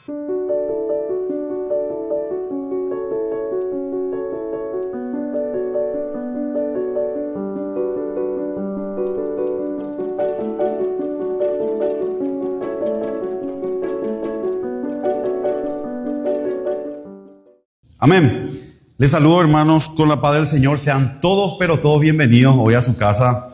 Amén. Les saludo, hermanos, con la paz del Señor. Sean todos, pero todos bienvenidos hoy a su casa.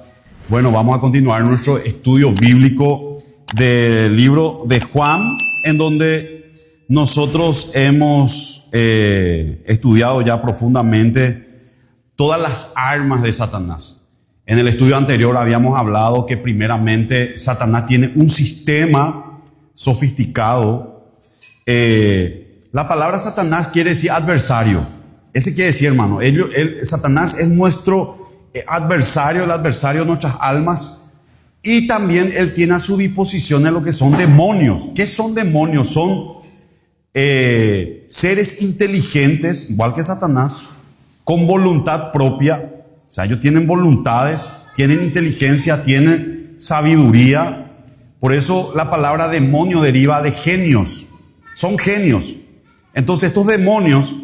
Bueno, vamos a continuar nuestro estudio bíblico del libro de Juan, en donde nosotros hemos estudiado ya profundamente todas las armas de Satanás. En el estudio anterior habíamos hablado que primeramente Satanás tiene un sistema sofisticado. La palabra Satanás quiere decir adversario. Ese quiere decir, hermano, Satanás es nuestro adversario, el adversario de nuestras almas. Y también él tiene a su disposición lo que son demonios. ¿Qué son demonios? Son seres inteligentes, igual que Satanás, con voluntad propia. O sea, ellos tienen voluntades, tienen inteligencia, tienen sabiduría. Por eso la palabra demonio deriva de genios. Son genios. Entonces estos demonios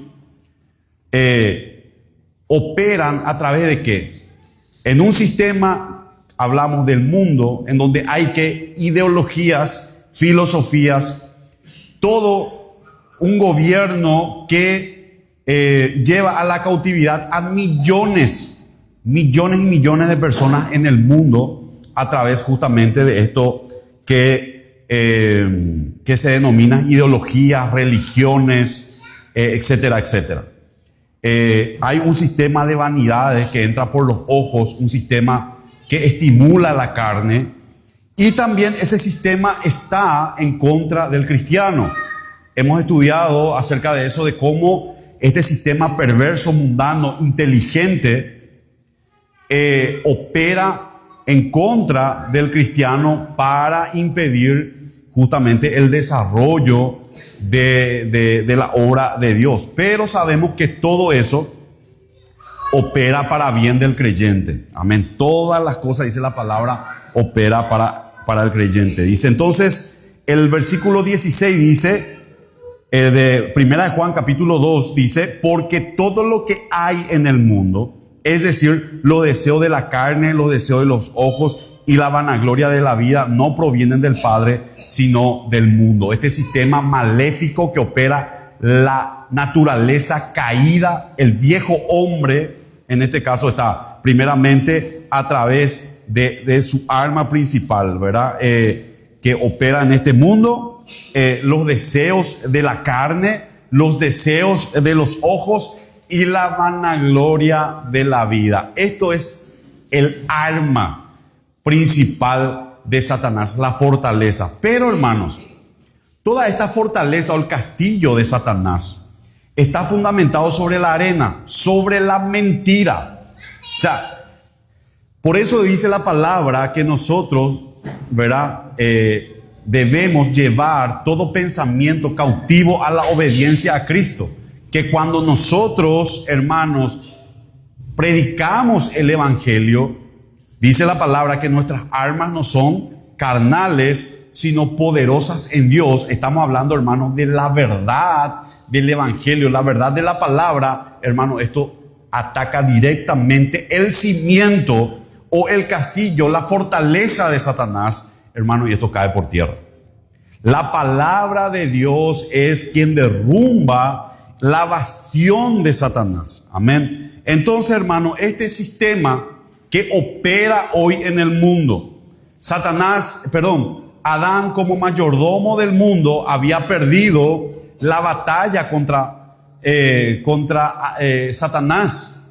operan a través de ¿qué? En un sistema, hablamos del mundo, en donde hay ideologías, filosofías, todo un gobierno que lleva a la cautividad a millones y millones de personas en el mundo a través justamente de esto que se denomina ideologías, religiones, etcétera, etcétera. Hay un sistema de vanidades que entra por los ojos, un sistema que estimula la carne, y también ese sistema está en contra del cristiano. Hemos estudiado acerca de eso, de cómo este sistema perverso, mundano, inteligente, opera en contra del cristiano para impedir justamente el desarrollo de la obra de Dios. Pero sabemos que todo eso opera para bien del creyente. Amén. Todas las cosas, dice la palabra, opera para el creyente. Dice entonces, el versículo 16 dice, de Primera de Juan capítulo 2, dice, porque todo lo que hay en el mundo, es decir, los deseos de la carne, los deseos de los ojos y la vanagloria de la vida, no provienen del Padre, sino del mundo. Este sistema maléfico que opera la naturaleza caída, el viejo hombre, en este caso está primeramente a través de su arma principal, ¿verdad? Que opera en este mundo, los deseos de la carne, los deseos de los ojos y la vanagloria de la vida. Esto es el arma principal de Satanás, la fortaleza. Pero, hermanos, toda esta fortaleza o el castillo de Satanás está fundamentado sobre la arena, sobre la mentira. O sea, por eso dice la palabra que nosotros, ¿verdad? Debemos llevar todo pensamiento cautivo a la obediencia a Cristo. Que cuando nosotros, hermanos, predicamos el evangelio, dice la palabra que nuestras armas no son carnales, sino poderosas en Dios. Estamos hablando, hermanos, de la verdad del evangelio, la verdad de la palabra. Hermano, esto ataca directamente el cimiento o el castillo, la fortaleza de Satanás, hermano, y esto cae por tierra. La palabra de Dios es quien derrumba la bastión de Satanás. Amén. Entonces, hermano, este sistema que opera hoy en el mundo, Adán como mayordomo del mundo había perdido la batalla contra Satanás.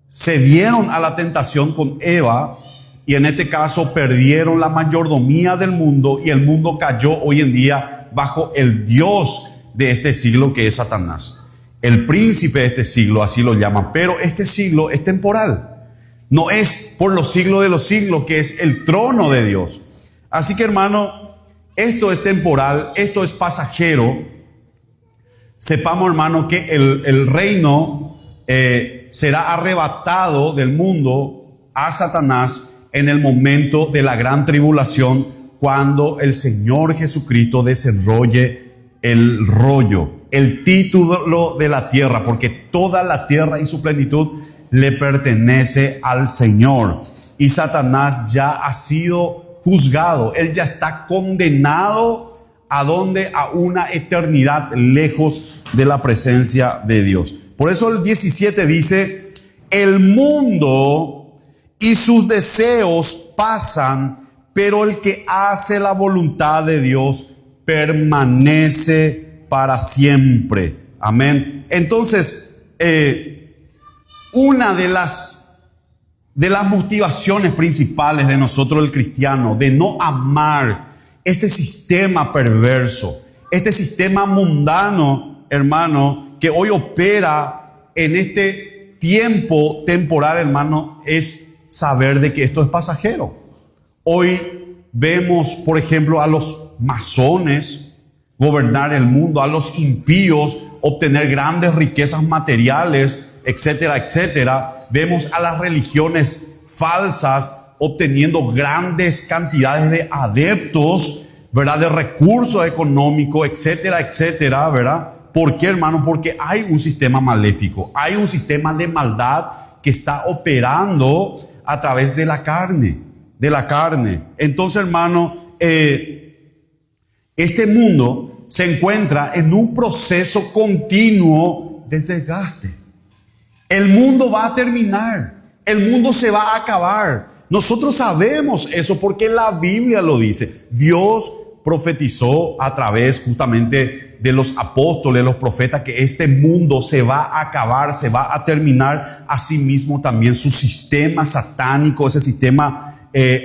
Se dieron a la tentación con Eva y en este caso perdieron la mayordomía del mundo y el mundo cayó hoy en día bajo el Dios de este siglo, que es Satanás. El príncipe de este siglo, así lo llaman. Pero este siglo es temporal. No es por los siglos de los siglos, que es el trono de Dios. Así que, hermano, esto es temporal, esto es pasajero. Sepamos, hermano, que el reino será arrebatado del mundo a Satanás en el momento de la gran tribulación, cuando el Señor Jesucristo desarrolle el rollo, el título de la tierra, porque toda la tierra y su plenitud le pertenece al Señor. Y Satanás ya ha sido juzgado, él ya está condenado ¿a dónde? A una eternidad lejos de la presencia de Dios. Por eso el 17 dice, el mundo y sus deseos pasan, pero el que hace la voluntad de Dios permanece para siempre. Amén. Entonces, una de las motivaciones principales de nosotros el cristiano, de no amar este sistema perverso, este sistema mundano, hermano, que hoy opera en este tiempo temporal, hermano, es saber de que esto es pasajero. Hoy vemos, por ejemplo, a los masones gobernar el mundo, a los impíos obtener grandes riquezas materiales, etcétera, etcétera. Vemos a las religiones falsas obteniendo grandes cantidades de adeptos, ¿verdad? De recursos económicos, etcétera, etcétera, ¿verdad? ¿Por qué, hermano? Porque hay un sistema maléfico, hay un sistema de maldad que está operando a través de la carne, Entonces, hermano, este mundo se encuentra en un proceso continuo de desgaste. El mundo va a terminar, el mundo se va a acabar. Nosotros sabemos eso porque la Biblia lo dice. Dios profetizó a través justamente de los apóstoles, los profetas, que este mundo se va a acabar, se va a terminar. Asimismo también su sistema satánico, ese sistema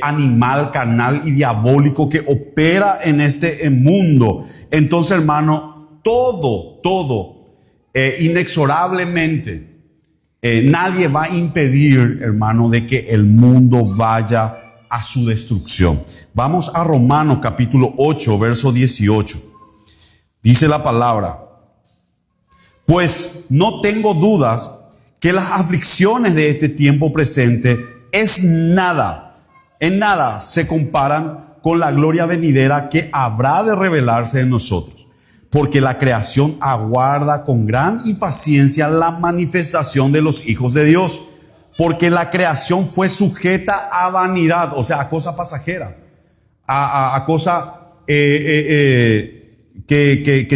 animal, carnal y diabólico que opera en este mundo. Entonces, hermano, todo, inexorablemente, nadie va a impedir, hermano, de que el mundo vaya a su destrucción. Vamos a Romanos capítulo 8, verso 18. Dice la palabra: pues no tengo dudas que las aflicciones de este tiempo presente en nada se comparan con la gloria venidera que habrá de revelarse en nosotros. Porque la creación aguarda con gran impaciencia la manifestación de los hijos de Dios. Porque la creación fue sujeta a vanidad, o sea, a cosa pasajera, a cosa que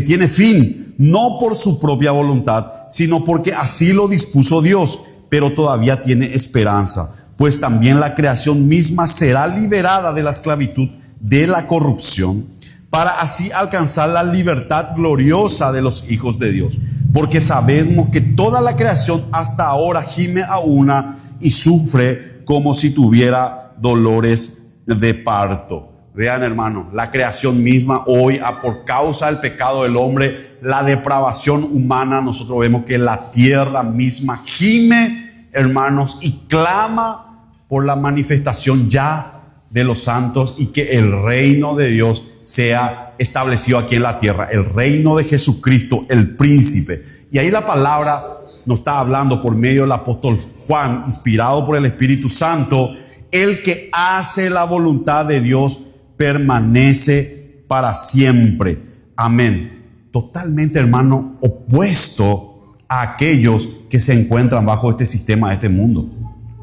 tiene fin, no por su propia voluntad, sino porque así lo dispuso Dios, pero todavía tiene esperanza. Pues también la creación misma será liberada de la esclavitud de la corrupción, para así alcanzar la libertad gloriosa de los hijos de Dios. Porque sabemos que toda la creación hasta ahora gime a una y sufre como si tuviera dolores de parto. Vean, hermano, la creación misma hoy, por causa del pecado del hombre, la depravación humana, nosotros vemos que la tierra misma gime, hermanos, y clama por la manifestación ya de los santos y que el reino de Dios sea establecido aquí en la tierra, el reino de Jesucristo, el príncipe. Y ahí la palabra nos está hablando por medio del apóstol Juan, inspirado por el Espíritu Santo: el que hace la voluntad de Dios permanece para siempre. Amén. Totalmente, hermano, opuesto a aquellos que se encuentran bajo este sistema de este mundo.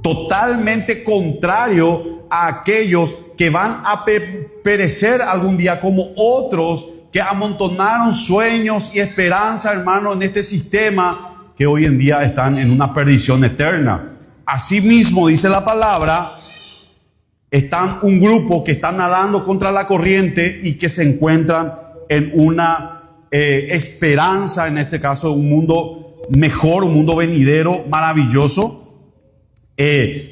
Totalmente contrario a aquellos que van a perecer algún día, como otros que amontonaron sueños y esperanza, hermano, en este sistema, que hoy en día están en una perdición eterna. Asimismo, dice la palabra, están un grupo que está nadando contra la corriente y que se encuentran en una esperanza, en este caso un mundo mejor, un mundo venidero, maravilloso,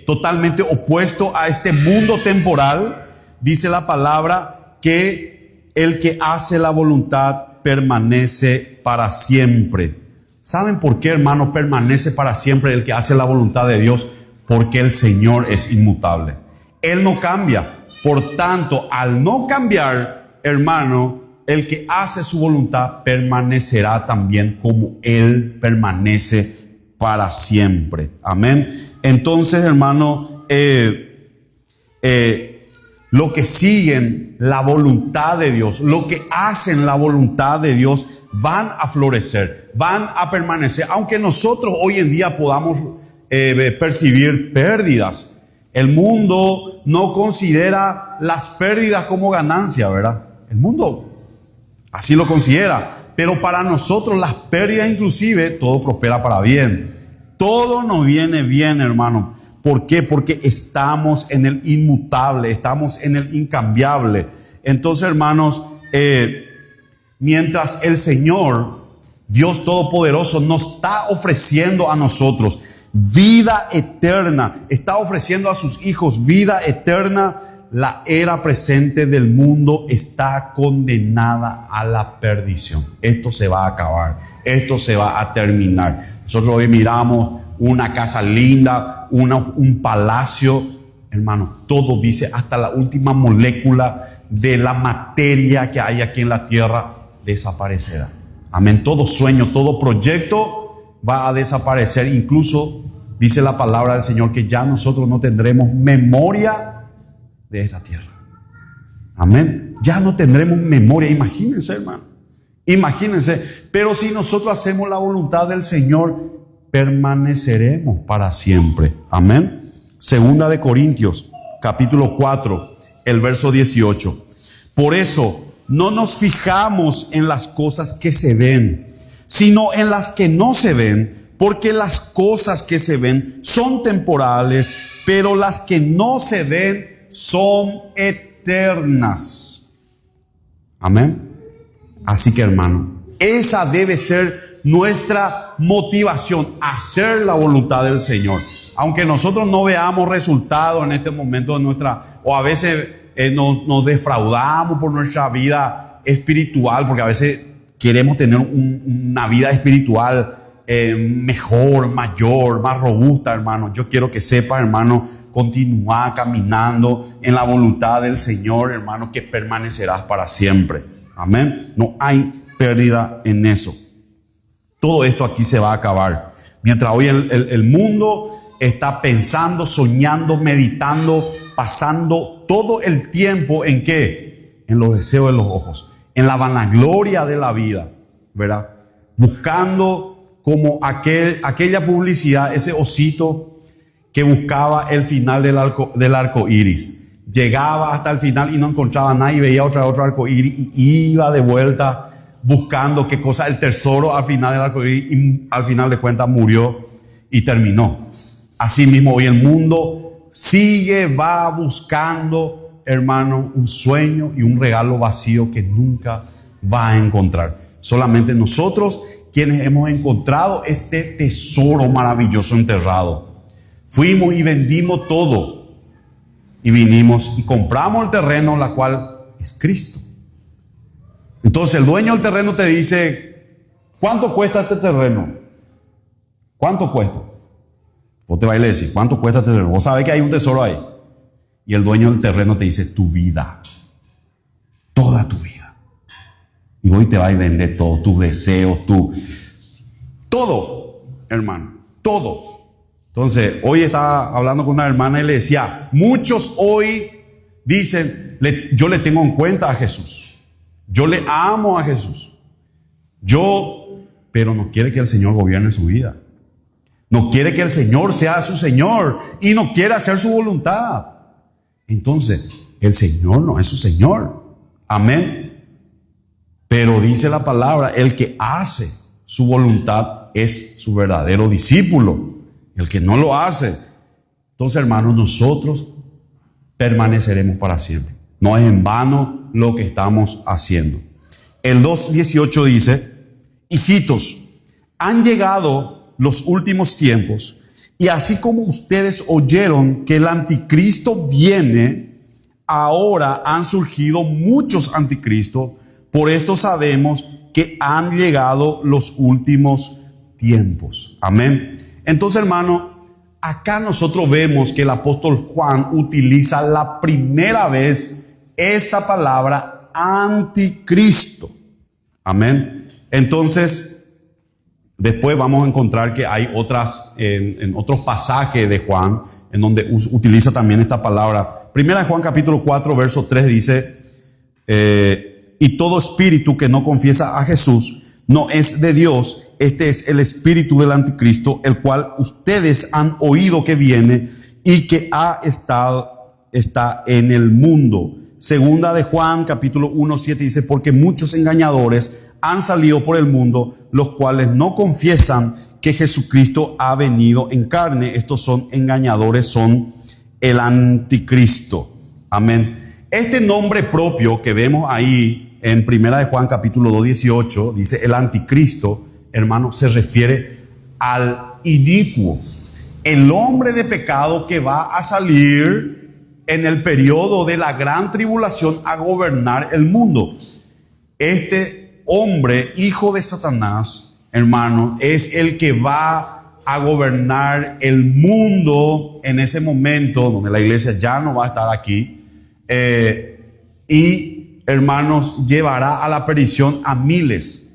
totalmente opuesto a este mundo temporal. Dice la palabra que el que hace la voluntad permanece para siempre. ¿Saben por qué, hermano, permanece para siempre el que hace la voluntad de Dios? Porque el Señor es inmutable. Él no cambia. Por tanto, al no cambiar, hermano, el que hace su voluntad permanecerá también como Él permanece para siempre. Amén. Entonces, hermano, los que siguen la voluntad de Dios, los que hacen la voluntad de Dios, van a florecer, van a permanecer. Aunque nosotros hoy en día podamos percibir pérdidas, el mundo no considera las pérdidas como ganancia, ¿verdad? El mundo así lo considera. Pero para nosotros las pérdidas, inclusive, todo prospera para bien. Todo nos viene bien, hermano. ¿Por qué? Porque estamos en el inmutable, estamos en el incambiable. Entonces, hermanos, mientras el Señor, Dios Todopoderoso, nos está ofreciendo a nosotros vida eterna, está ofreciendo a sus hijos vida eterna, la era presente del mundo está condenada a la perdición. Esto se va a acabar, esto se va a terminar. Nosotros hoy miramos una casa linda, un palacio, hermano, todo dice, hasta la última molécula de la materia que hay aquí en la tierra desaparecerá. Amén. Todo sueño, todo proyecto va a desaparecer. Incluso dice la palabra del Señor que ya nosotros no tendremos memoria de esta tierra. Amén. Ya no tendremos memoria. Imagínense, hermano. Imagínense. Pero si nosotros hacemos la voluntad del Señor, permaneceremos para siempre. Amén. Segunda de Corintios, capítulo 4, el verso 18. Por eso, no nos fijamos en las cosas que se ven, sino en las que no se ven, porque las cosas que se ven son temporales, pero las que no se ven son eternas. Amén. Así que, hermano, esa debe ser nuestra motivación, hacer la voluntad del Señor. Aunque nosotros no veamos resultados en este momento de nuestra, o a veces nos defraudamos por nuestra vida espiritual, porque a veces queremos tener una vida espiritual mejor, mayor, más robusta, hermano. Yo quiero que sepas, hermano, continúa caminando en la voluntad del Señor, hermano, que permanecerás para siempre. Amén. No hay pérdida en eso. Todo esto aquí se va a acabar. Mientras hoy el mundo está pensando, soñando, meditando, pasando todo el tiempo en ¿qué? En los deseos de los ojos, en la vanagloria de la vida, ¿verdad? Buscando como aquella publicidad, ese osito que buscaba el final del arco iris. Llegaba hasta el final y no encontraba nada y veía otro arco iris y iba de vuelta buscando qué cosa, el tesoro al final del arco iris, y al final de cuentas murió y terminó. Así mismo hoy el mundo va buscando, hermano, un sueño y un regalo vacío que nunca va a encontrar. Solamente nosotros, quienes hemos encontrado este tesoro maravilloso enterrado, fuimos y vendimos todo y vinimos y compramos el terreno, la cual es Cristo. Entonces el dueño del terreno te dice, ¿cuánto cuesta este terreno? ¿Cuánto cuesta? Vos te vas a decir, ¿cuánto cuesta este terreno? Vos sabés que hay un tesoro ahí. Y el dueño del terreno te dice, tu vida, toda tu vida. Y hoy te va a vender todo, tus deseos, todo, hermano, todo. Entonces, hoy estaba hablando con una hermana y le decía, muchos hoy dicen, yo le tengo en cuenta a Jesús. Yo le amo a Jesús. Pero no quiere que el Señor gobierne su vida. No quiere que el Señor sea su Señor y no quiere hacer su voluntad. Entonces, el Señor no es su Señor. Amén. Pero dice la palabra, el que hace su voluntad es su verdadero discípulo. El que no lo hace. Entonces, hermanos, nosotros permaneceremos para siempre. No es en vano lo que estamos haciendo. El 2:18 dice, hijitos, han llegado los últimos tiempos, y así como ustedes oyeron que el anticristo viene, ahora han surgido muchos anticristos. Por esto sabemos que han llegado los últimos tiempos. Amén. Entonces, hermano, acá nosotros vemos que el apóstol Juan utiliza la primera vez esta palabra anticristo. Amén. Entonces, después vamos a encontrar que hay en otros pasajes de Juan en donde utiliza también esta palabra, Primera de Juan capítulo 4, verso 3 dice, y todo espíritu que no confiesa a Jesús no es de Dios. Este es el espíritu del anticristo, el cual ustedes han oído que viene y que está en el mundo. Segunda de Juan capítulo 1, 7 dice, porque muchos engañadores han salido por el mundo, los cuales no confiesan que Jesucristo ha venido en carne. Estos son engañadores, son el anticristo. Amén. Este nombre propio que vemos ahí en Primera de Juan capítulo 2, 18, dice el anticristo, hermano, se refiere al inicuo, el hombre de pecado que va a salir en el periodo de la gran tribulación a gobernar el mundo. Este hombre, hijo de Satanás, hermano, es el que va a gobernar el mundo en ese momento donde la iglesia ya no va a estar aquí, y hermanos, llevará a la perdición a miles,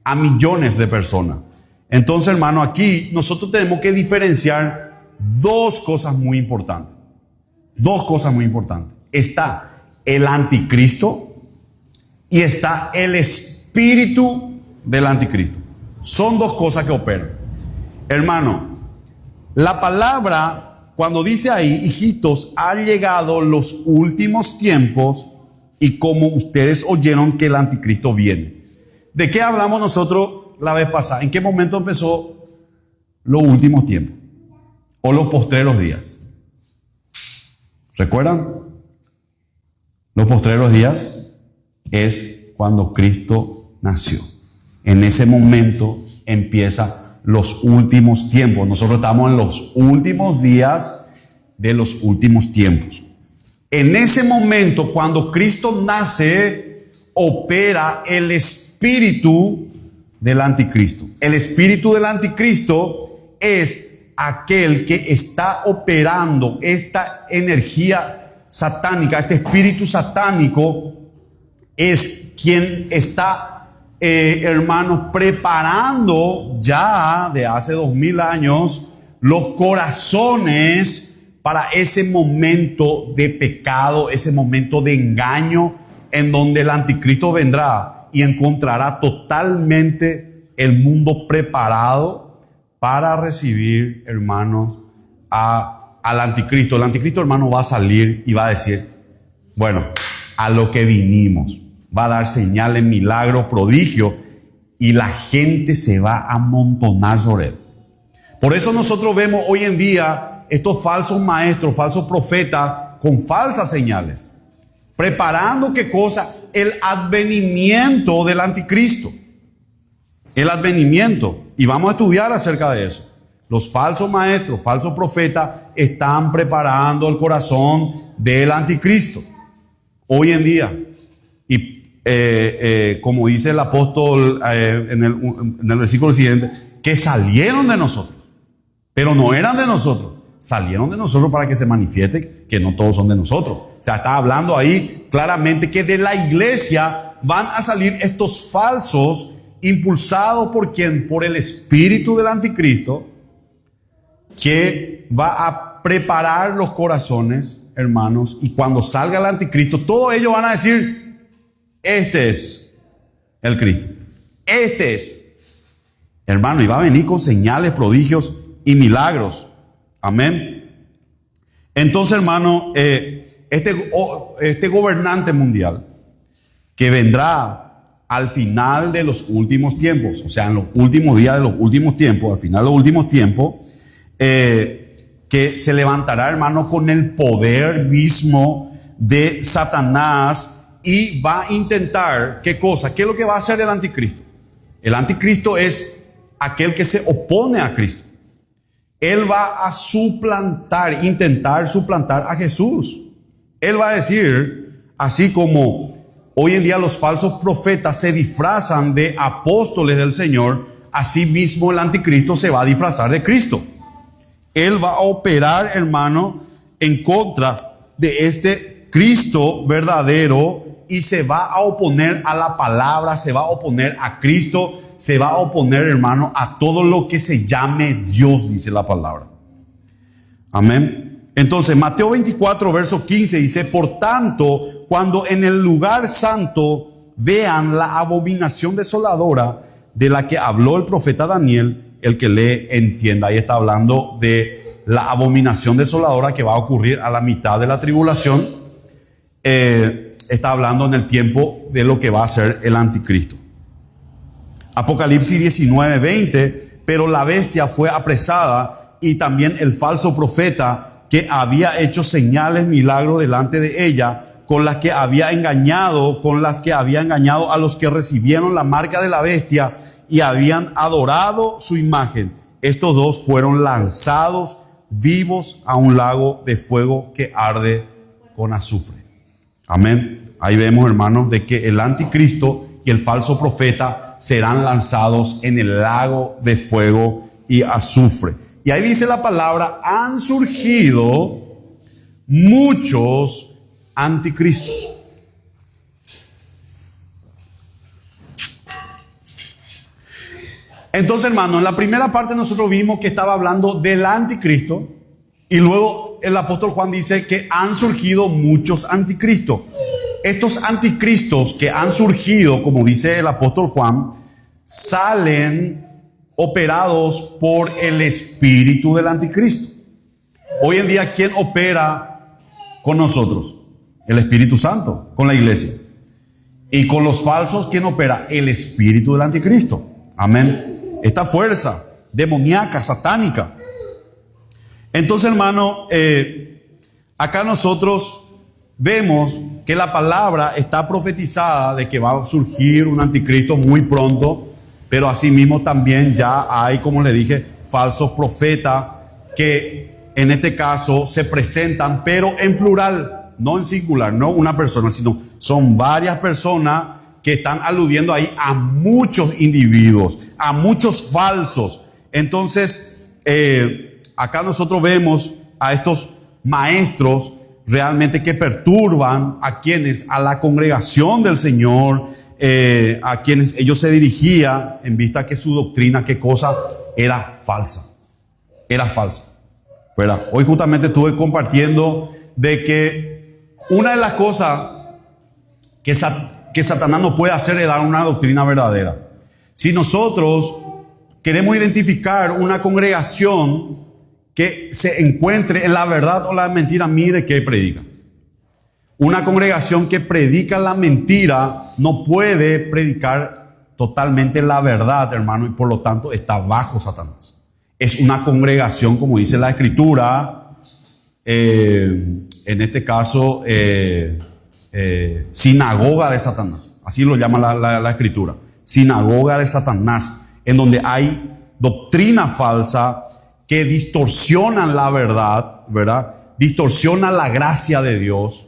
a millones de personas. Entonces, hermano, aquí nosotros tenemos que diferenciar dos cosas muy importantes. Dos cosas muy importantes. Está el anticristo y está el espíritu del anticristo. Son dos cosas que operan. Hermano, la palabra, cuando dice ahí, hijitos, han llegado los últimos tiempos y como ustedes oyeron que el anticristo viene. ¿De qué hablamos nosotros la vez pasada? ¿En qué momento empezó los últimos tiempos? O los postreros días. ¿Recuerdan? Los postreros días es cuando Cristo nació. En ese momento empieza los últimos tiempos. Nosotros estamos en los últimos días de los últimos tiempos. En ese momento, cuando Cristo nace, opera el espíritu del anticristo. El espíritu del anticristo es aquel que está operando esta energía satánica, este espíritu satánico es quien está, hermanos, preparando ya de hace 2000 años los corazones para ese momento de pecado, ese momento de engaño en donde el anticristo vendrá y encontrará totalmente el mundo preparado para recibir, hermanos, al anticristo. El anticristo, hermano, va a salir y va a decir, bueno, a lo que vinimos. Va a dar señales, milagros, prodigios, y la gente se va a amontonar sobre él. Por eso nosotros vemos hoy en día estos falsos maestros, falsos profetas, con falsas señales. Preparando, ¿qué cosa? El advenimiento del anticristo. El advenimiento. Y vamos a estudiar acerca de eso. Los falsos maestros, falsos profetas están preparando el corazón del anticristo hoy en día. Y como dice el apóstol en el versículo siguiente, que salieron de nosotros, pero no eran de nosotros. Salieron de nosotros para que se manifieste que no todos son de nosotros. O sea, está hablando ahí claramente que de la iglesia van a salir estos falsos, impulsado por quién, por el espíritu del anticristo, que va a preparar los corazones, hermanos, y cuando salga el anticristo, todos ellos van a decir, este es el Cristo, este es, hermano, y va a venir con señales, prodigios y milagros, amén. Entonces, hermano, este gobernante mundial que vendrá al final de los últimos tiempos, o sea, en los últimos días de los últimos tiempos, al final de los últimos tiempos, que se levantará, hermano, con el poder mismo de Satanás y va a intentar, ¿qué cosa? ¿Qué es lo que va a hacer el anticristo? El anticristo es aquel que se opone a Cristo. Él va a intentar suplantar a Jesús. Él va a decir, así como hoy en día los falsos profetas se disfrazan de apóstoles del Señor, así mismo el anticristo se va a disfrazar de Cristo. Él va a operar, hermano, en contra de este Cristo verdadero y se va a oponer a la palabra, se va a oponer a Cristo, se va a oponer, hermano, a todo lo que se llame Dios, dice la palabra. Amén. Entonces, Mateo 24, verso 15 dice: por tanto, cuando en el lugar santo vean la abominación desoladora de la que habló el profeta Daniel, el que lee entienda. Ahí está hablando de la abominación desoladora que va a ocurrir a la mitad de la tribulación. Está hablando en el tiempo de lo que va a ser el anticristo. Apocalipsis 19, 20: pero la bestia fue apresada y también el falso profeta que había hecho señales, milagros delante de ella, con las que había engañado a los que recibieron la marca de la bestia y habían adorado su imagen. Estos dos fueron lanzados vivos a un lago de fuego que arde con azufre. Amén. Ahí vemos, hermanos, de que el anticristo y el falso profeta serán lanzados en el lago de fuego y azufre. Y ahí dice la palabra: han surgido muchos anticristos. Entonces, hermano, en la primera parte nosotros vimos que estaba hablando del anticristo, y luego el apóstol Juan dice que han surgido muchos anticristos. Estos anticristos que han surgido, como dice el apóstol Juan, salen operados por el espíritu del anticristo. Hoy en día, ¿quién opera con nosotros? El Espíritu Santo, con la iglesia. Y con los falsos, ¿quién opera? El espíritu del anticristo. Amén. Esta fuerza demoníaca, satánica. Entonces, hermano, acá nosotros vemos que la palabra está profetizada de que va a surgir un anticristo muy pronto, pero asimismo también ya hay, como le dije, falsos profetas que en este caso se presentan, pero en plural, no en singular, no una persona, sino son varias personas que están aludiendo ahí a muchos individuos, a muchos falsos. Entonces, acá nosotros vemos a estos maestros realmente que perturban a quienes, a la congregación del Señor, a quienes ellos se dirigían, en vista que su doctrina, qué cosa, era falsa. Era falsa. ¿Verdad? Hoy justamente estuve compartiendo de que una de las cosas que Satanás no puede hacer es dar una doctrina verdadera. Si nosotros queremos identificar una congregación que se encuentre en la verdad o la mentira, mire qué predica. Una congregación que predica la mentira no puede predicar totalmente la verdad, hermano, y por lo tanto está bajo Satanás. Es una congregación, como dice la Escritura, en este caso, sinagoga de Satanás. Así lo llama la Escritura. Sinagoga de Satanás, en donde hay doctrina falsa que distorsionan la verdad, ¿verdad? Distorsionan la gracia de Dios,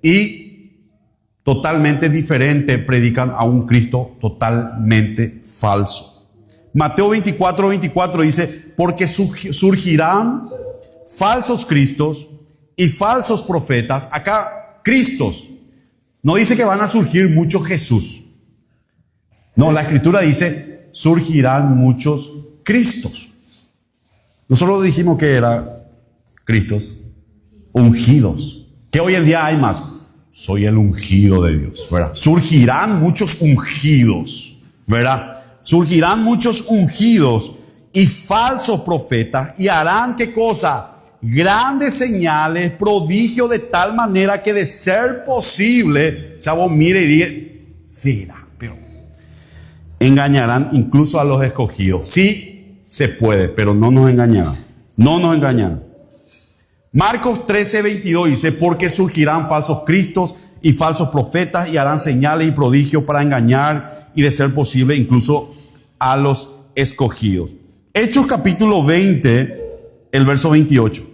y totalmente diferente predican a un Cristo totalmente falso. Mateo 24, 24 dice: porque surgirán falsos cristos y falsos profetas. Acá, Cristos, no dice que van a surgir muchos Jesús. No, la Escritura dice: surgirán muchos Cristos. Nosotros dijimos que eran Cristos ungidos. Que hoy en día hay más. Soy el ungido de Dios, ¿verdad? Surgirán muchos ungidos, ¿verdad? Surgirán muchos ungidos y falsos profetas, y harán ¿qué cosa? Grandes señales, prodigios, de tal manera que de ser posible, chavo, mire y diga, será, pero engañarán incluso a los escogidos. Sí, se puede, pero no nos engañarán. No nos engañarán. Marcos 13, 22 dice: porque surgirán falsos cristos y falsos profetas y harán señales y prodigios para engañar y de ser posible incluso a los escogidos. Hechos capítulo 20, el verso 28.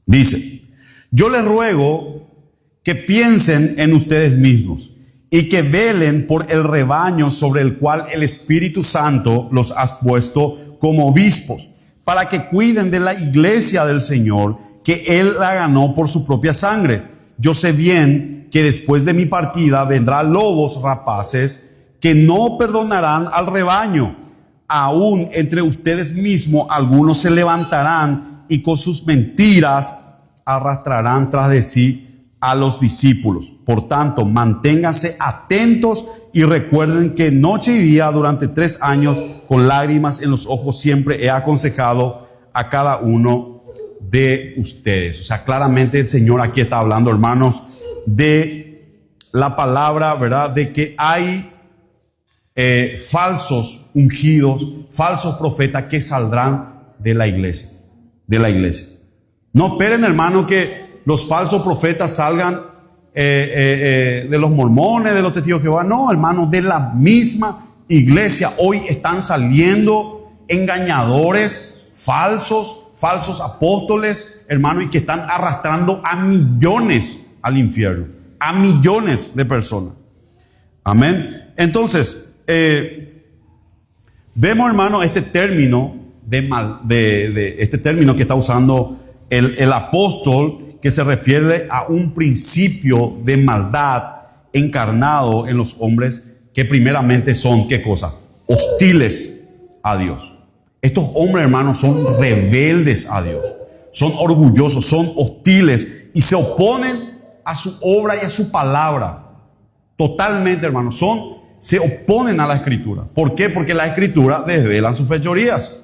Dice: yo les ruego que piensen en ustedes mismos y que velen por el rebaño sobre el cual el Espíritu Santo los ha puesto como obispos, para que cuiden de la iglesia del Señor, que Él la ganó por su propia sangre. Yo sé bien que después de mi partida vendrán lobos rapaces que no perdonarán al rebaño. aún entre ustedes mismos algunos se levantarán y con sus mentiras arrastrarán tras de sí a los discípulos. Por tanto, manténganse atentos y recuerden que noche y día durante 3 años, con lágrimas en los ojos, siempre he aconsejado a cada uno de ustedes. O sea, claramente el Señor aquí está hablando, hermanos, de la palabra, ¿verdad? De que hay falsos ungidos, falsos profetas que saldrán de la iglesia. No esperen, hermano, que los falsos profetas salgan de los mormones, de los testigos de Jehová. No, hermano, de la misma iglesia. Hoy están saliendo engañadores, falsos apóstoles, hermano, y que están arrastrando a millones al infierno, a millones de personas. Amén. Entonces, vemos, hermano, este término este término que está usando el apóstol, que se refiere a un principio de maldad encarnado en los hombres, que primeramente son, ¿qué cosa? Hostiles a Dios. Estos hombres, hermanos, son rebeldes a Dios, son orgullosos, son hostiles y se oponen a su obra y a su palabra. Totalmente, hermanos, se oponen a la Escritura. ¿Por qué? Porque la Escritura desvela sus fechorías.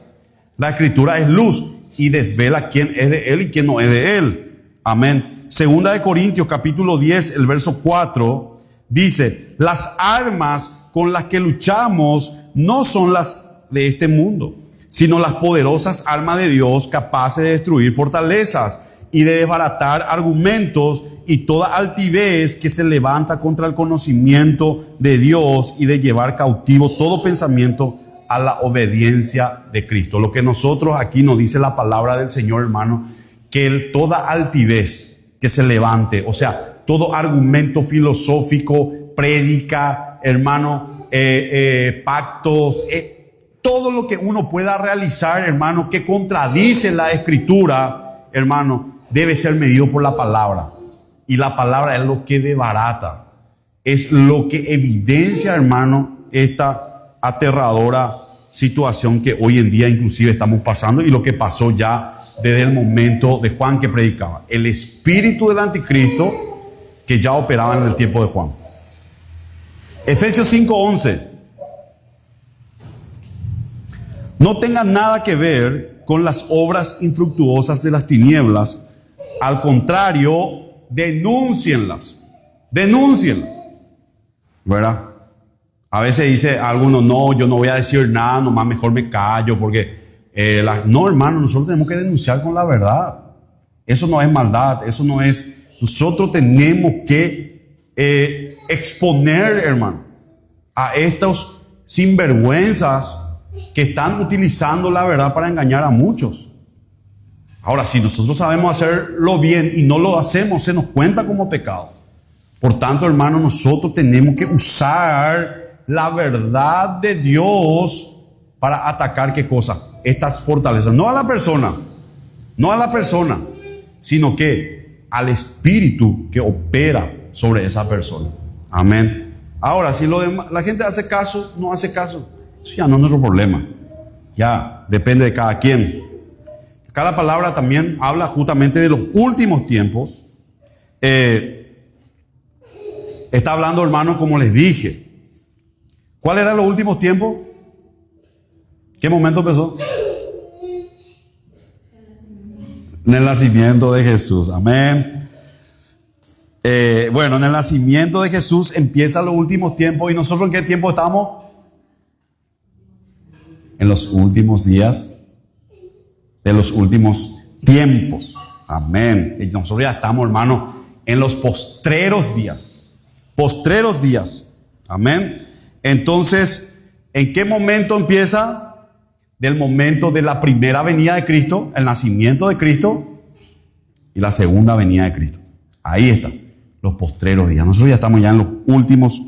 La Escritura es luz y desvela quién es de Él y quién no es de Él. Amén. Segunda de Corintios, capítulo 10, el verso 4, dice: las armas con las que luchamos no son las de este mundo, sino las poderosas armas de Dios, capaces de destruir fortalezas y de desbaratar argumentos y toda altivez que se levanta contra el conocimiento de Dios, y de llevar cautivo todo pensamiento a la obediencia de Cristo. Lo que nosotros aquí nos dice la palabra del Señor, hermano, que toda altivez que se levante, o sea, todo argumento filosófico, prédica, hermano, pactos, todo lo que uno pueda realizar, hermano, que contradice la Escritura, hermano, debe ser medido por la palabra. Y la palabra es lo que desbarata, es lo que evidencia, hermano, esta aterradora situación que hoy en día inclusive estamos pasando, y lo que pasó ya desde el momento de Juan, que predicaba. El espíritu del anticristo que ya operaba en el tiempo de Juan. Efesios 5:11. No tengan nada que ver con las obras infructuosas de las tinieblas. Al contrario, denúncienlas. ¿Verdad? A veces dice algunos: no, yo no voy a decir nada, nomás mejor me callo, porque no, hermano, nosotros tenemos que denunciar con la verdad. Eso no es maldad, eso no es. Nosotros tenemos que exponer, hermano, a estos sinvergüenzas que están utilizando la verdad para engañar a muchos. Ahora, si nosotros sabemos hacerlo bien y no lo hacemos, se nos cuenta como pecado. Por tanto, hermano, nosotros tenemos que usar la verdad de Dios para atacar, ¿qué cosa? Estas fortalezas. No a la persona, sino que al espíritu que opera sobre esa persona. Amén. Ahora, si la gente hace caso, no hace caso, eso ya no es nuestro problema. Ya depende de cada quien. Cada palabra también habla justamente de los últimos tiempos. Está hablando, hermano, como les dije. ¿Cuál eran los últimos tiempos? ¿Qué momento empezó? En el nacimiento de Jesús. Amén. Bueno, en el nacimiento de Jesús empiezan los últimos tiempos. ¿Y nosotros en qué tiempo estamos? En los últimos días de los últimos tiempos. Amén. Y nosotros ya estamos, hermano, en los postreros días. Amén. Entonces, ¿en qué momento empieza? Del momento de la primera venida de Cristo, el nacimiento de Cristo, y la segunda venida de Cristo. Ahí están los postreros días. Nosotros ya estamos ya en los últimos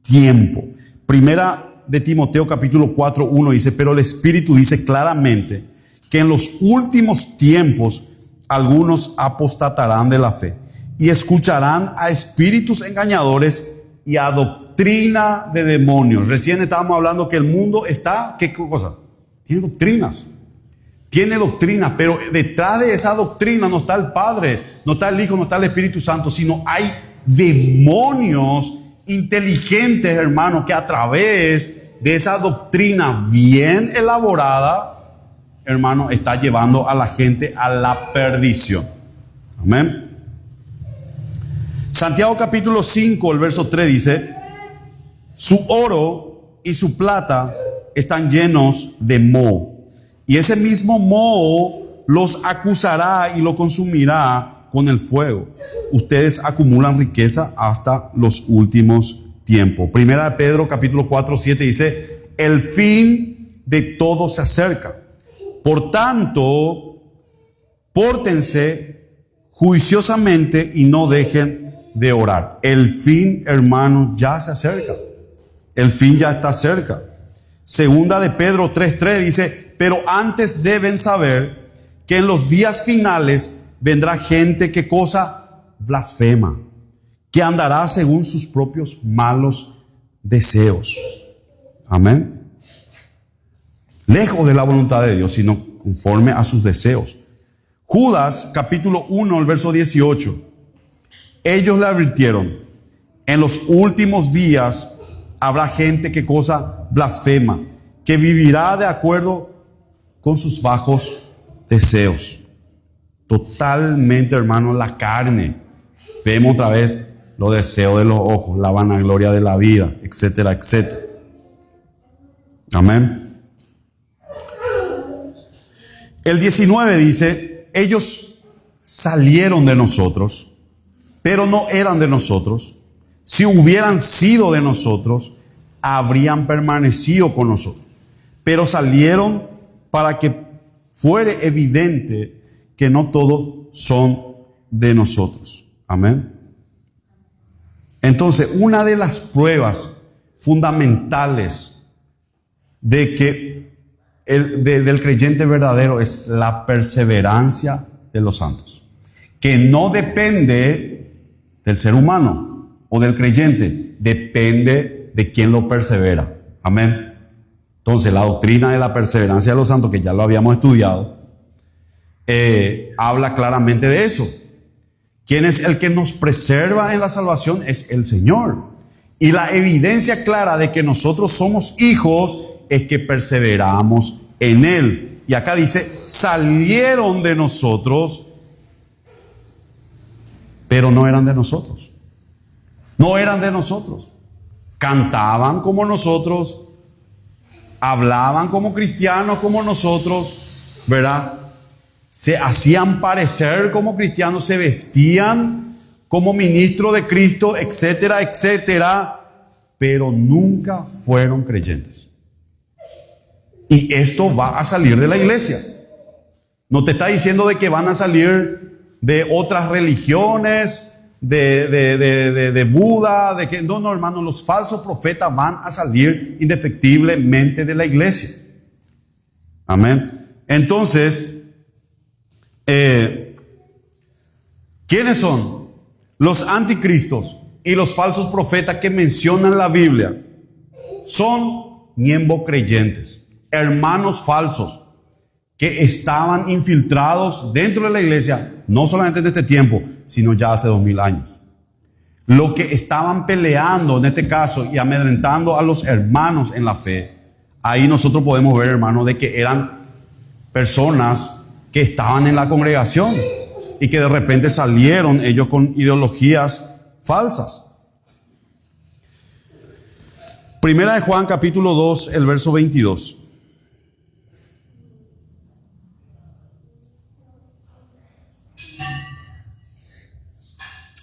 tiempos. Primera de Timoteo, capítulo 4:1 dice: pero el Espíritu dice claramente que en los últimos tiempos algunos apostatarán de la fe y escucharán a espíritus engañadores y a doctrina de demonios. Recién estábamos hablando que el mundo está, ¿qué cosa? Tiene doctrinas. Tiene doctrinas, pero detrás de esa doctrina no está el Padre, no está el Hijo, no está el Espíritu Santo, sino hay demonios inteligentes, hermanos, que a través de esa doctrina bien elaborada, hermano, está llevando a la gente a la perdición. Amén. Santiago capítulo 5, el verso 3 dice: su oro y su plata están llenos de moho, y ese mismo moho los acusará y lo consumirá con el fuego. Ustedes acumulan riqueza hasta los últimos tiempos. Primera de Pedro capítulo 4, 7 dice: el fin de todo se acerca. Por tanto, pórtense juiciosamente y no dejen de orar. El fin, hermanos, ya se acerca. El fin ya está cerca. Segunda de Pedro 3:3 dice: pero antes deben saber que en los días finales vendrá gente que cosa blasfema, que andará según sus propios malos deseos. Amén. Lejos de la voluntad de Dios, sino conforme a sus deseos. Judas capítulo 1, el verso 18. Ellos le advirtieron: en los últimos días habrá gente que cosa blasfema, que vivirá de acuerdo con sus bajos deseos. Totalmente, hermano, la carne. Vemos otra vez los deseos de los ojos, la vanagloria de la vida, etcétera, etcétera. Amén. El 19 dice: ellos salieron de nosotros, pero no eran de nosotros. Si hubieran sido de nosotros, habrían permanecido con nosotros. Pero salieron para que fuere evidente que no todos son de nosotros. Amén. Entonces, una de las pruebas fundamentales de que del creyente verdadero es la perseverancia de los santos, que no depende del ser humano o del creyente, depende de quien lo persevera. Amén. Entonces, la doctrina de la perseverancia de los santos, que ya lo habíamos estudiado, habla claramente de eso. ¿Quién es el que nos preserva en la salvación? Es el Señor. Y la evidencia clara de que nosotros somos hijos es que perseveramos en Él. Y acá dice: salieron de nosotros, pero no eran de nosotros. No eran de nosotros. Cantaban como nosotros, hablaban como cristianos como nosotros, ¿verdad? Se hacían parecer como cristianos, se vestían como ministros de Cristo, etcétera, etcétera, pero nunca fueron creyentes. Y esto va a salir de la iglesia. No te está diciendo de que van a salir de otras religiones, de Buda, de que no, hermano, los falsos profetas van a salir indefectiblemente de la iglesia. Amén. Entonces, ¿quiénes son los anticristos y los falsos profetas que mencionan la Biblia? Son miembros creyentes, hermanos falsos que estaban infiltrados dentro de la iglesia, no solamente en este tiempo, sino ya hace 2000 años. Lo que estaban peleando en este caso y amedrentando a los hermanos en la fe, ahí nosotros podemos ver, hermanos, de que eran personas que estaban en la congregación y que de repente salieron ellos con ideologías falsas. Primera de Juan capítulo 2, el verso 22.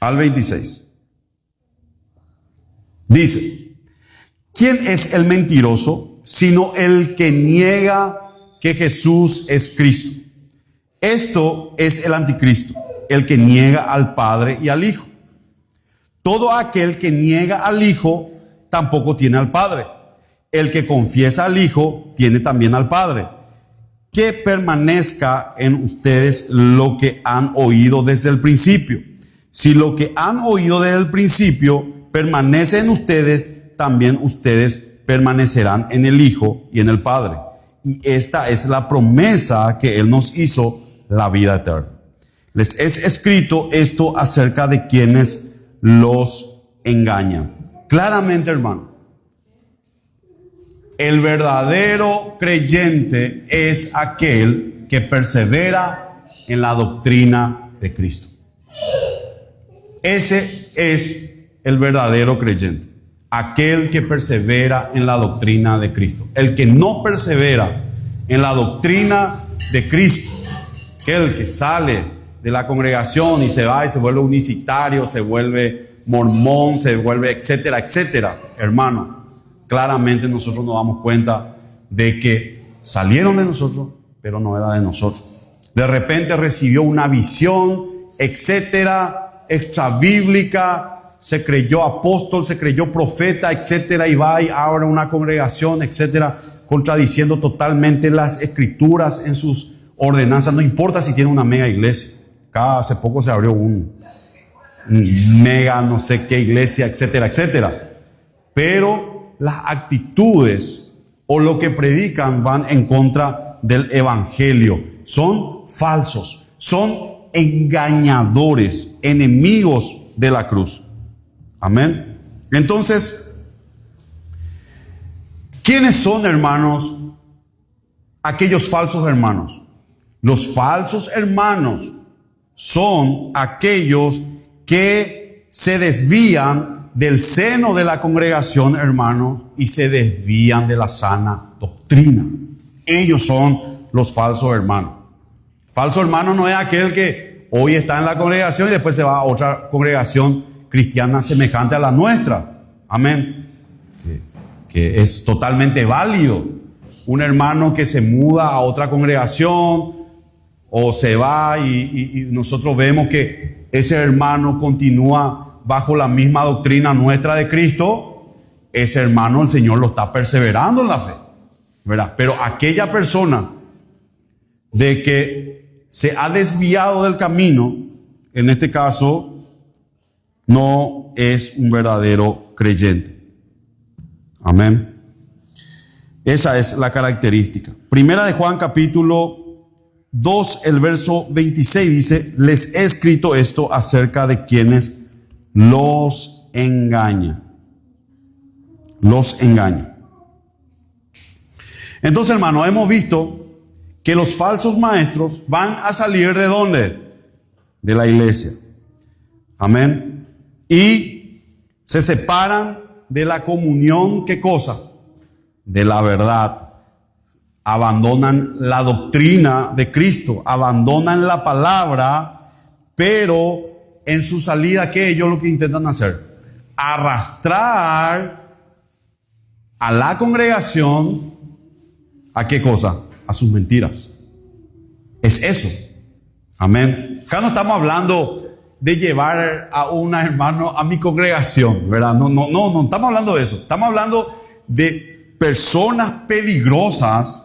Al 26. Dice: ¿quién es el mentiroso sino el que niega que Jesús es Cristo? Esto es el anticristo, el que niega al Padre y al Hijo. Todo aquel que niega al Hijo tampoco tiene al Padre. El que confiesa al Hijo tiene también al Padre. Que permanezca en ustedes lo que han oído desde el principio. Si lo que han oído desde el principio permanece en ustedes, también ustedes permanecerán en el Hijo y en el Padre. Y esta es la promesa que Él nos hizo, la vida eterna. Les es escrito esto acerca de quienes los engañan. Claramente, hermano, el verdadero creyente es aquel que persevera en la doctrina de Cristo. Ese es el verdadero creyente, aquel que persevera en la doctrina de Cristo. El que no persevera en la doctrina de Cristo, aquel que sale de la congregación y se va y se vuelve unicitario, se vuelve mormón, se vuelve etcétera, etcétera, hermano, claramente nosotros nos damos cuenta de que salieron de nosotros, pero no era de nosotros. De repente recibió una visión, etcétera, extrabíblica, se creyó apóstol, se creyó profeta, etcétera, y va y abre una congregación, etcétera, contradiciendo totalmente las escrituras en sus ordenanzas. No importa si tiene una mega iglesia. Acá hace poco se abrió un mega no sé qué iglesia, etcétera, etcétera. Pero las actitudes o lo que predican van en contra del evangelio. Son falsos, son engañadores, enemigos de la cruz. Amén. Entonces, ¿quiénes son, hermanos, aquellos falsos hermanos? Los falsos hermanos son aquellos que se desvían del seno de la congregación, hermanos, y se desvían de la sana doctrina. Ellos son los falsos hermanos. Falso hermano no es aquel que hoy está en la congregación y después se va a otra congregación cristiana semejante a la nuestra. Amén. Que es totalmente válido. Un hermano que se muda a otra congregación o se va y nosotros vemos que ese hermano continúa bajo la misma doctrina nuestra de Cristo, ese hermano el Señor lo está perseverando en la fe, ¿verdad? Pero aquella persona de que se ha desviado del camino, en este caso, no es un verdadero creyente. Amén. Esa es la característica. Primera de Juan capítulo 2, el verso 26 dice: les he escrito esto acerca de quienes los engañan. Los engañan. Entonces, hermano, hemos visto que los falsos maestros van a salir ¿de dónde? De la iglesia. Amén. Y se separan de la comunión, ¿qué cosa? De la verdad. Abandonan la doctrina de Cristo, abandonan la palabra, pero en su salida, ¿qué ellos lo que intentan hacer? Arrastrar a la congregación, ¿a qué cosa? A sus mentiras. Es eso. Amén. Acá no estamos hablando de llevar a un hermano a mi congregación, ¿verdad? No estamos hablando de eso. Estamos hablando de personas peligrosas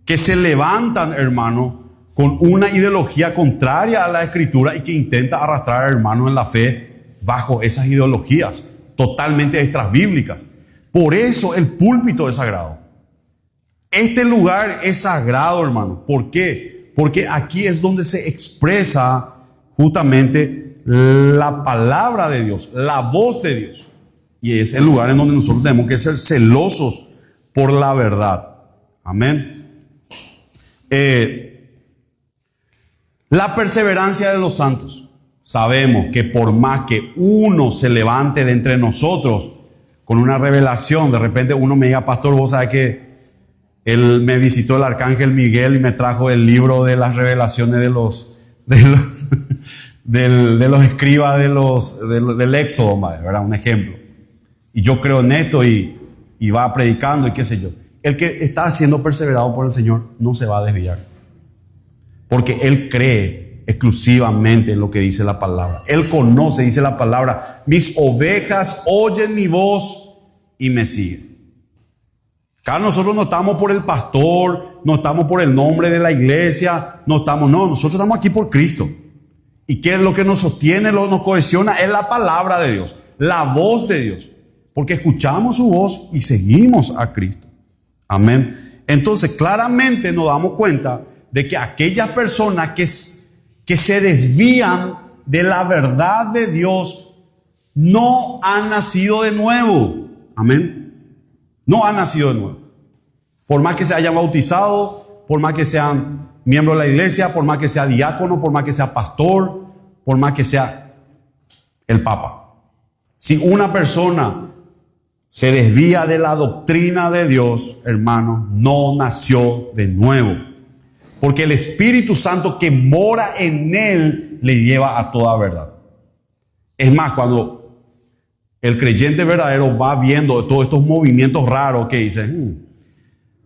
que se levantan, hermano, con una ideología contraria a la Escritura y que intenta arrastrar a hermanos en la fe bajo esas ideologías totalmente extrabíblicas. Por eso el púlpito es sagrado. Este lugar es sagrado, hermano. ¿Por qué? Porque aquí es donde se expresa justamente la palabra de Dios, la voz de Dios. Y es el lugar en donde nosotros tenemos que ser celosos por la verdad. Amén. La perseverancia de los santos. Sabemos que por más que uno se levante de entre nosotros con una revelación, de repente uno me diga: pastor, vos sabés que él me visitó el arcángel Miguel y me trajo el libro de las revelaciones de los escribas del Éxodo, ¿verdad? Un ejemplo. Y yo creo en esto y va predicando y qué sé yo. El que está siendo perseverado por el Señor no se va a desviar. Porque él cree exclusivamente en lo que dice la palabra. Él conoce, dice la palabra: mis ovejas oyen mi voz y me siguen. Acá nosotros no estamos por el pastor, no estamos por el nombre de la iglesia, nosotros estamos aquí por Cristo. ¿Y qué es lo que nos sostiene, nos cohesiona? Es la palabra de Dios, la voz de Dios. porque escuchamos su voz y seguimos a Cristo. Amén. Entonces, claramente nos damos cuenta de que aquellas personas que se desvían de la verdad de Dios no han nacido de nuevo. Amén. No han nacido de nuevo. Por más que se hayan bautizado, por más que sean miembros de la iglesia, por más que sea diácono, por más que sea pastor, por más que sea el Papa. Si una persona se desvía de la doctrina de Dios, hermano, no nació de nuevo. Porque el Espíritu Santo que mora en él le lleva a toda verdad. Es más, cuando el creyente verdadero va viendo todos estos movimientos raros que dice,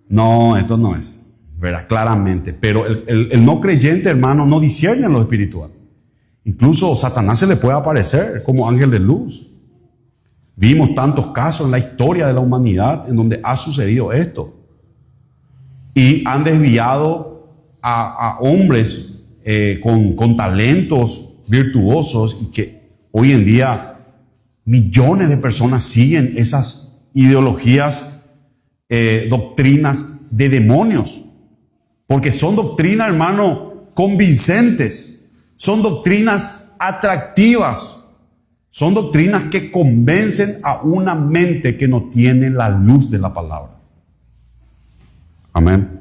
no, esto no es, ¿verdad? Claramente. Pero el no creyente, hermano, no discierne en lo espiritual. Incluso Satanás se le puede aparecer como ángel de luz. Vimos tantos casos en la historia de la humanidad en donde ha sucedido esto. Y han desviado a hombres con talentos virtuosos y que hoy en día millones de personas siguen esas ideologías, doctrinas de demonios. Porque son doctrinas, hermano, convincentes. Son doctrinas atractivas. Son doctrinas que convencen a una mente que no tiene la luz de la palabra. Amén.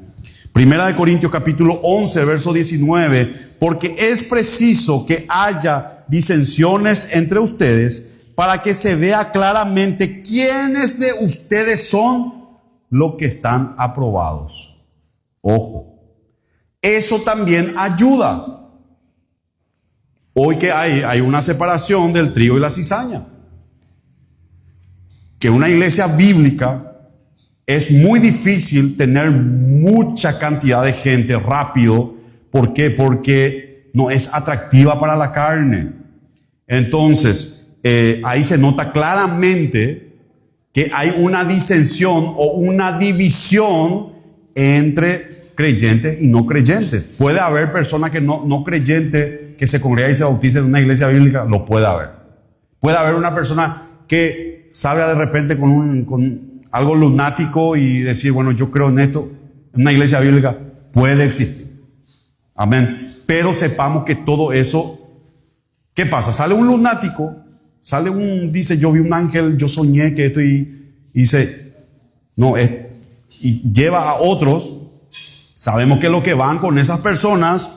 Primera de Corintios capítulo 11, verso 19. Porque es preciso que haya disensiones entre ustedes para que se vea claramente quiénes de ustedes son los que están aprobados. Ojo. Eso también ayuda. Hoy que hay una separación del trigo y la cizaña. Que una iglesia bíblica es muy difícil tener mucha cantidad de gente rápido. ¿Por qué? Porque no es atractiva para la carne. Entonces, ahí se nota claramente que hay una disensión o una división entre creyentes y no creyentes. Puede haber personas que no creyentes que se congrega y se bautiza en una iglesia bíblica, lo puede haber. Puede haber una persona que salga de repente con algo lunático y decir, bueno, yo creo en esto, en una iglesia bíblica, puede existir. Amén. Pero sepamos que todo eso, ¿qué pasa? Sale un lunático, dice, yo vi un ángel, yo soñé que esto y dice, no, y lleva a otros. Sabemos que lo que van con esas personas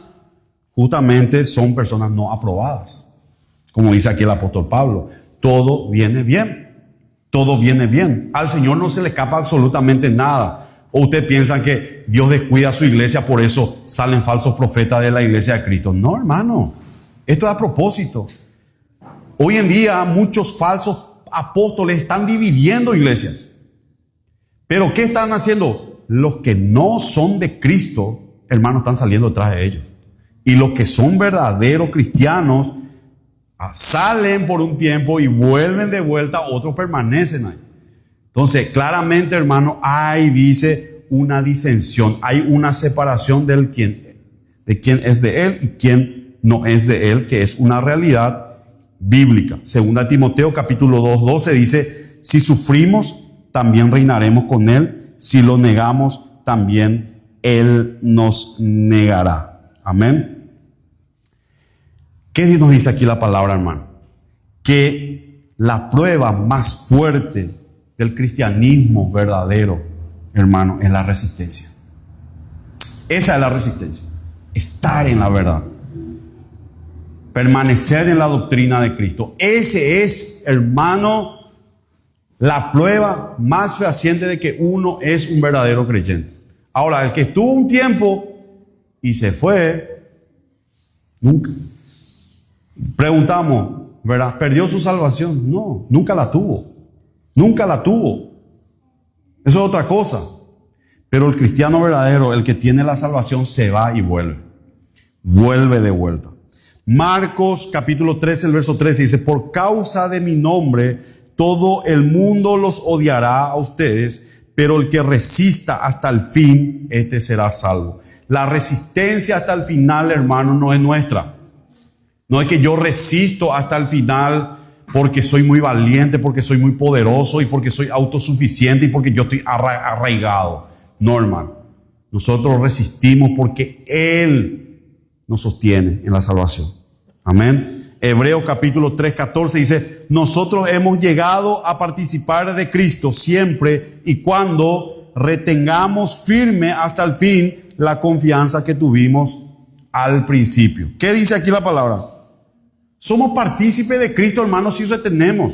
justamente son personas no aprobadas. Como dice aquí el apóstol Pablo, todo viene bien. Todo viene bien. Al Señor no se le escapa absolutamente nada. ¿O ustedes piensan que Dios descuida a su iglesia, por eso salen falsos profetas de la iglesia de Cristo? No, hermano. Esto es a propósito. Hoy en día muchos falsos apóstoles están dividiendo iglesias. ¿Pero qué están haciendo? Los que no son de Cristo, hermanos, están saliendo detrás de ellos. Y los que son verdaderos cristianos salen por un tiempo y vuelven de vuelta, otros permanecen ahí. Entonces, claramente, hermano, dice una disensión, hay una separación de quién es de él y quién no es de él, que es una realidad bíblica. Segunda Timoteo capítulo 2:12 dice, si sufrimos, también reinaremos con él, si lo negamos, también él nos negará. Amén. ¿Qué nos dice aquí la palabra, hermano? Que la prueba más fuerte del cristianismo verdadero, hermano, es la resistencia. Esa es la resistencia. Estar en la verdad. Permanecer en la doctrina de Cristo. Ese es, hermano, la prueba más fehaciente de que uno es un verdadero creyente. Ahora, el que estuvo un tiempo y se fue, nunca. Preguntamos, ¿verdad? ¿Perdió su salvación? No, nunca la tuvo. Nunca la tuvo. Eso es otra cosa. Pero el cristiano verdadero, el que tiene la salvación, se va y vuelve. Vuelve de vuelta. Marcos capítulo 13, el verso 13 dice, por causa de mi nombre, todo el mundo los odiará a ustedes, pero el que resista hasta el fin, este será salvo. La resistencia hasta el final, hermano, no es nuestra. No es que yo resisto hasta el final porque soy muy valiente, porque soy muy poderoso y porque soy autosuficiente y porque yo estoy arraigado. No, hermano. Nosotros resistimos porque Él nos sostiene en la salvación. Amén. Hebreos capítulo 3, 14 dice, nosotros hemos llegado a participar de Cristo siempre y cuando retengamos firme hasta el fin la confianza que tuvimos al principio. ¿Qué dice aquí la palabra? Somos partícipes de Cristo, hermanos, si retenemos.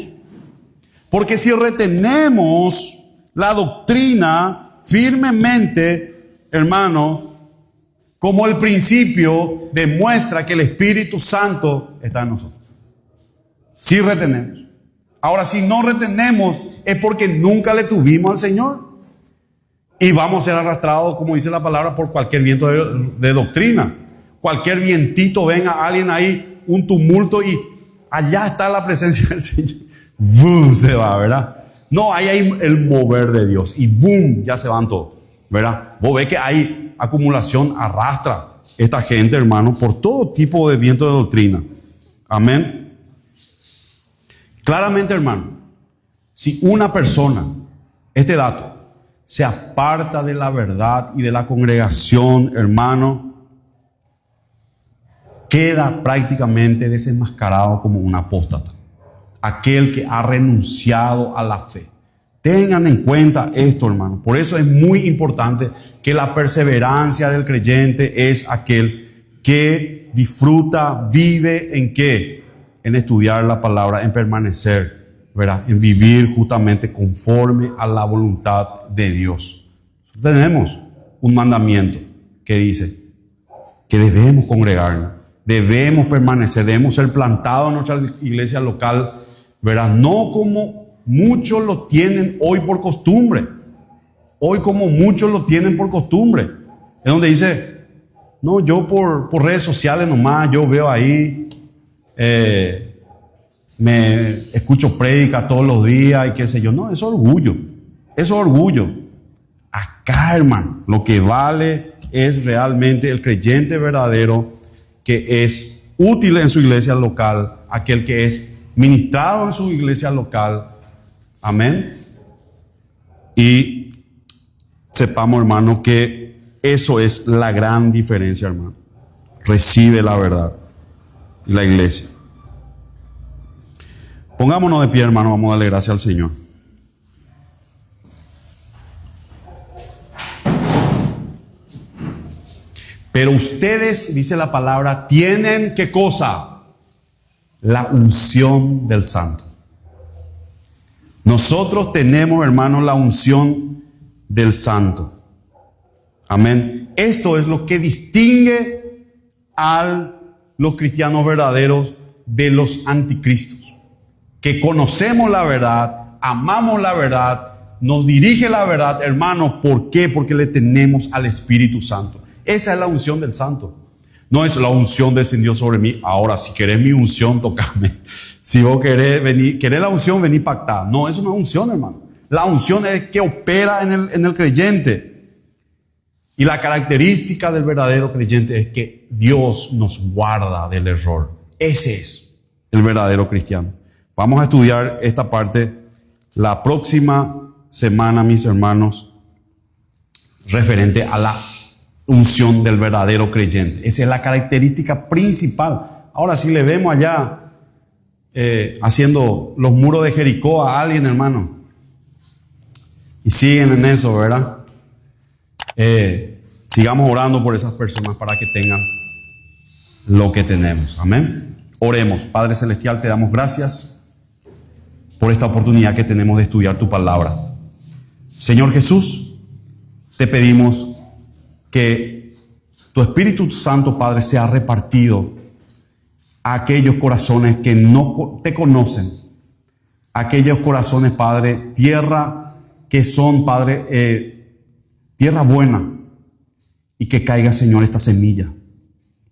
Porque si retenemos la doctrina firmemente, hermanos, como el principio demuestra que el Espíritu Santo está en nosotros. Si retenemos. Ahora, si no retenemos, es porque nunca le tuvimos al Señor. Y vamos a ser arrastrados, como dice la palabra, por cualquier viento de doctrina. Cualquier vientito, venga alguien ahí, un tumulto y allá está la presencia del Señor. ¡Bum! Se va, ¿verdad? No, ahí hay el mover de Dios y ¡bum! Ya se van todos, ¿verdad? Vos ves que hay acumulación, arrastra esta gente, hermano, por todo tipo de viento de doctrina. Amén. Claramente, hermano, si una persona, este dato, se aparta de la verdad y de la congregación, hermano, queda prácticamente desenmascarado como un apóstata. Aquel que ha renunciado a la fe. Tengan en cuenta esto, hermano. Por eso es muy importante que la perseverancia del creyente es aquel que disfruta, vive en qué? En estudiar la palabra, en permanecer, ¿verdad? En vivir justamente conforme a la voluntad de Dios. Tenemos un mandamiento que dice que debemos congregarnos. Debemos permanecer, debemos ser plantados en nuestra iglesia local, ¿verdad? No como muchos lo tienen hoy por costumbre. Hoy como muchos lo tienen por costumbre. Es donde dice, no, yo por redes sociales nomás, yo veo ahí, me escucho prédica todos los días y qué sé yo. No, eso es orgullo. Eso es orgullo. Acá, hermano, lo que vale es realmente el creyente verdadero que es útil en su iglesia local, aquel que es ministrado en su iglesia local. Amén. Y sepamos, hermano, que eso es la gran diferencia, hermano. Recibe la verdad y la iglesia. Pongámonos de pie, hermano, vamos a darle gracias al Señor. Pero ustedes, dice la palabra, tienen ¿qué cosa? La unción del Santo. Nosotros tenemos, hermanos, la unción del Santo. Amén. Esto es lo que distingue a los cristianos verdaderos de los anticristos. Que conocemos la verdad, amamos la verdad, nos dirige la verdad, hermanos. ¿Por qué? Porque le tenemos al Espíritu Santo. Esa es la unción del Santo. No es la unción descendió sobre mí. Ahora, si querés mi unción, tocame. Si vos querés la unción, vení pactar. No, es una unción, hermano. La unción es que opera en el creyente. Y la característica del verdadero creyente es que Dios nos guarda del error. Ese es el verdadero cristiano. Vamos a estudiar esta parte la próxima semana, mis hermanos, referente a la unción del verdadero creyente. Esa es la característica principal. Ahora, si le vemos allá haciendo los muros de Jericó a alguien, hermano, y siguen en eso, ¿verdad? Sigamos orando por esas personas para que tengan lo que tenemos. Amén. Oremos. Padre Celestial, te damos gracias por esta oportunidad que tenemos de estudiar tu palabra. Señor Jesús, te pedimos que tu Espíritu Santo, Padre, sea repartido a aquellos corazones que no te conocen, aquellos corazones, Padre, tierra que son, Padre, tierra buena, y que caiga, Señor, esta semilla,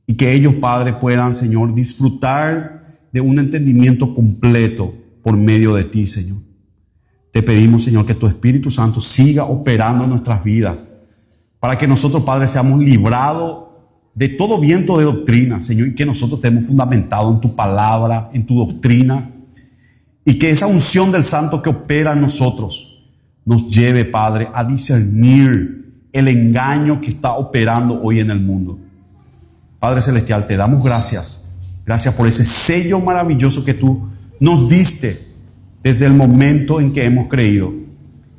y que ellos, Padre, puedan, Señor, disfrutar de un entendimiento completo por medio de ti, Señor. Te pedimos, Señor, que tu Espíritu Santo siga operando en nuestras vidas, para que nosotros, Padre, seamos librados de todo viento de doctrina, Señor, y que nosotros estemos fundamentados en tu palabra, en tu doctrina, Y que esa unción del Santo que opera en nosotros nos lleve, Padre, a discernir el engaño que está operando hoy en el mundo. Padre Celestial, te damos gracias. Gracias por ese sello maravilloso que tú nos diste desde el momento en que hemos creído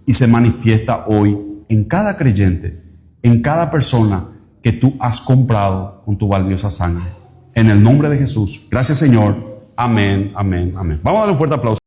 y se manifiesta hoy en cada creyente, en cada persona que tú has comprado con tu valiosa sangre. En el nombre de Jesús. Gracias, Señor. Amén, amén, amén. Vamos a darle un fuerte aplauso.